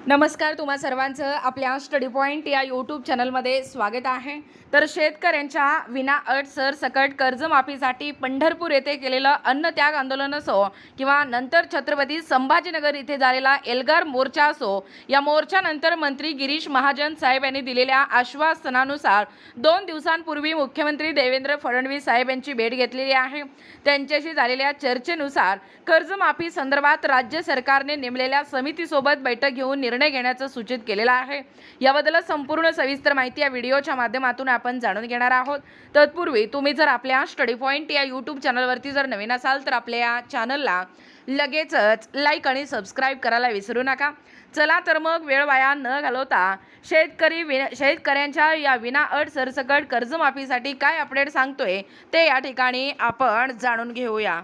नमस्कार, तुम्हा सर्वांचं आपल्या स्टडी पॉइंट या यूट्यूब चॅनलमध्ये स्वागत आहे। तर शेतकऱ्यांच्या विनाअट सरसकट कर्जमाफीसाठी पंढरपूर येथे केलेलं अन्नत्याग आंदोलन असो किंवा नंतर छत्रपती संभाजीनगर इथे झालेला एल्गार मोर्चा असो, या मोर्चानंतर मंत्री गिरीश महाजन साहेब यांनी दिलेल्या आश्वासनानुसार 2 दिवसांपूर्वी मुख्यमंत्री देवेंद्र फडणवीस साहेब यांची भेट घेतलेली आहे। त्यांच्याशी झालेल्या चर्चेनुसार कर्जमाफी संदर्भात राज्य सरकारने नेमलेल्या समितीसोबत बैठक घेऊन निर्णय घेण्याचं सूचित केलेलं आहे। याबद्दल संपूर्ण सविस्तर माहिती या व्हिडिओच्या माध्यमातून आपण जाणून घेणार आहोत। तत्पूर्वी तुम्ही जर आपल्या स्टडी पॉइंट या यूट्यूब चॅनलवरती जर नवीन असाल तर आपल्या या चॅनलला लगेचच लाईक आणि सबस्क्राईब करायला विसरू नका। चला तर मग वेळ वाया न घालवता शेतकऱ्यांच्या या विनाअट सरसकट कर्जमाफीसाठी काय अपडेट सांगतोय ते या ठिकाणी आपण जाणून घेऊया।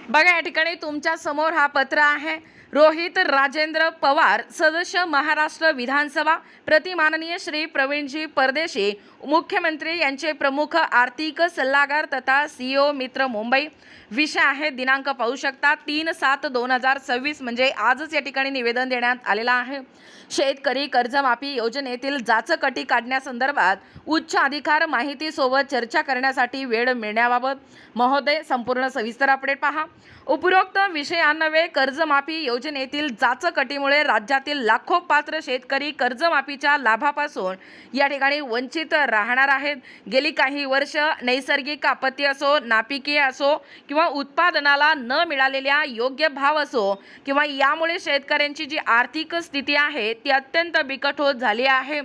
बघा, या ठिकाणी तुमच्या समोर हा पत्र आहे। रोहित राजेंद्र पवार, सदस्य महाराष्ट्र विधानसभा, प्रति माननीय श्री प्रवीणजी परदेशी, मुख्यमंत्री यांचे प्रमुख आर्थिक सल्लागार तथा CEO मित्र मुंबई। विषय आहे, दिनांक पाहू शकता 3/7/2026 म्हणजे आजच या ठिकाणी निवेदन देण्यात आलेलं आहे। शेतकरी कर्जमाफी योजनेतील जाचकटी काढण्यासंदर्भात उच्च अधिकार माहितीसोबत चर्चा करण्यासाठी वेळ मिळण्याबाबत महोदय संपूर्ण सविस्तर अपडेट पहा। उपरोक्त विषयान्वये कर्जमाफी योजनेतील जाचकटीमुळे राज्यातील लाखो पात्र शेतकरी कर्जमाफीच्या लाभापासून या ठिकाणी वंचित राहणार आहेत। गेली काही वर्ष नैसर्गिक आपत्ती असो, नापिकी असो किंवा उत्पादनाला न मिळालेल्या योग्य भाव असो किंवा यामुळे शेतकऱ्यांची जी आर्थिक स्थिती आहे ती अत्यंत बिकट होत झाली आहे।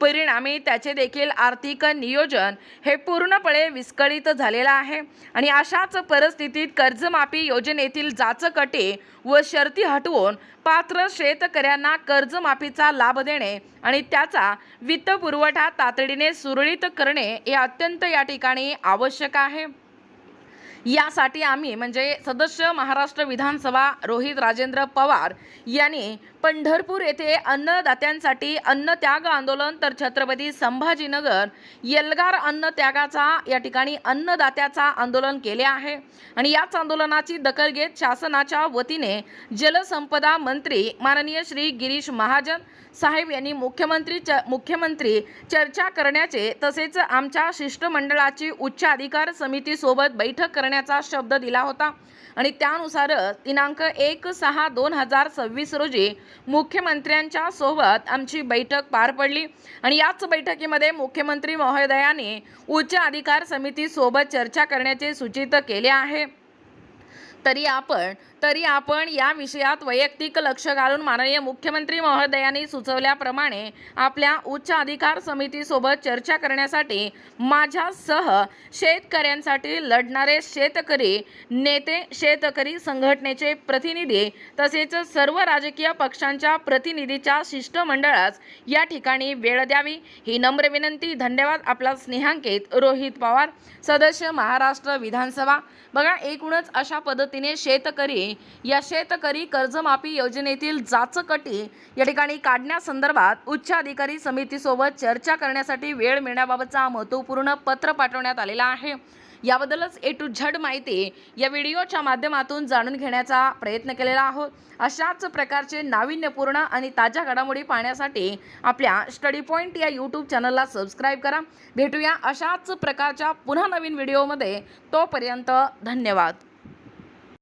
परिणामी त्याचे देखील आर्थिक नियोजन हे पूर्णपणे विस्कळीत झालेलं आहे आणि अशाच परिस्थितीत कर्जमाफी योजनेतील जाचकटी व शर्ती हटवून पात्र शेतकऱ्यांना कर्जमाफीचा लाभ देणे आणि त्याचा वित्तपुरवठा तातडीने सुरळीत करणे हे अत्यंत या ठिकाणी आवश्यक आहे। यासाठी आम्ही म्हणजे सदस्य महाराष्ट्र विधानसभा रोहित राजेंद्र पवार यांनी पंढरपूर येथे अन्नदात्यांसाठी अन्नत्याग आंदोलन तर छत्रपती संभाजीनगर एल्गार अन्नत्यागाचा या ठिकाणी अन्नदात्याचा आंदोलन केले आहे आणि याच आंदोलनाची दखल घेत शासनाच्या वतीने जलसंपदा मंत्री माननीय श्री गिरीश महाजन साहेब यांनी मुख्यमंत्री चर्चा करण्याचे तसेच आमच्या शिष्टमंडळाची उच्च अधिकार समितीसोबत बैठक करण्याचा शब्द दिला होता आणि त्यानुसार दिनांक 1/6/2026 रोजी मुख्यमंत्र्यांच्या सोबत आमची बैठक पार पडली आणि याच बैठकीमध्ये मुख्यमंत्री महोदयांनी उच्च अधिकार समितीसोबत चर्चा करण्याचे सूचित केले आहे। तरी आपण या विषयात वैयक्तिक लक्ष घालून माननीय मुख्यमंत्री महोदयांनी सुचवल्याप्रमाणे आपल्या उच्च अधिकार समितीसोबत चर्चा करण्यासाठी माझ्यासह शेतकऱ्यांसाठी लढणारे शेतकरी नेते, शेतकरी संघटनेचे प्रतिनिधी तसेच सर्व राजकीय पक्षांच्या प्रतिनिधीच्या शिष्टमंडळास या ठिकाणी वेळ द्यावी ही नम्र विनंती। धन्यवाद। आपला स्नेहांकित रोहित पवार, सदस्य महाराष्ट्र विधानसभा। बघा, एकूणच अशा पद्धतीने शेतकरी कर्जमाफी योजनेतील जाचकटी या ठिकाणी काढण्यासंदर्भात उच्च अधिकारी समितीसोबत चर्चा करण्यासाठी वेळ मिळण्याबाबतचा महत्त्वपूर्ण पत्र पाठवण्यात आलेला आहे। याबद्दलच A to Z माहिती या व्हिडिओच्या माध्यमातून जाणून घेण्याचा प्रयत्न केलेला आहोत। अशाच प्रकारचे नाविन्यपूर्ण आणि ताज्या घडामोडी पाहण्यासाठी आपल्या स्टडी पॉइंट या यूट्यूब चॅनलला सबस्क्राईब करा। भेटूया अशाच प्रकारच्या पुन्हा नवीन व्हिडिओमध्ये। तोपर्यंत धन्यवाद।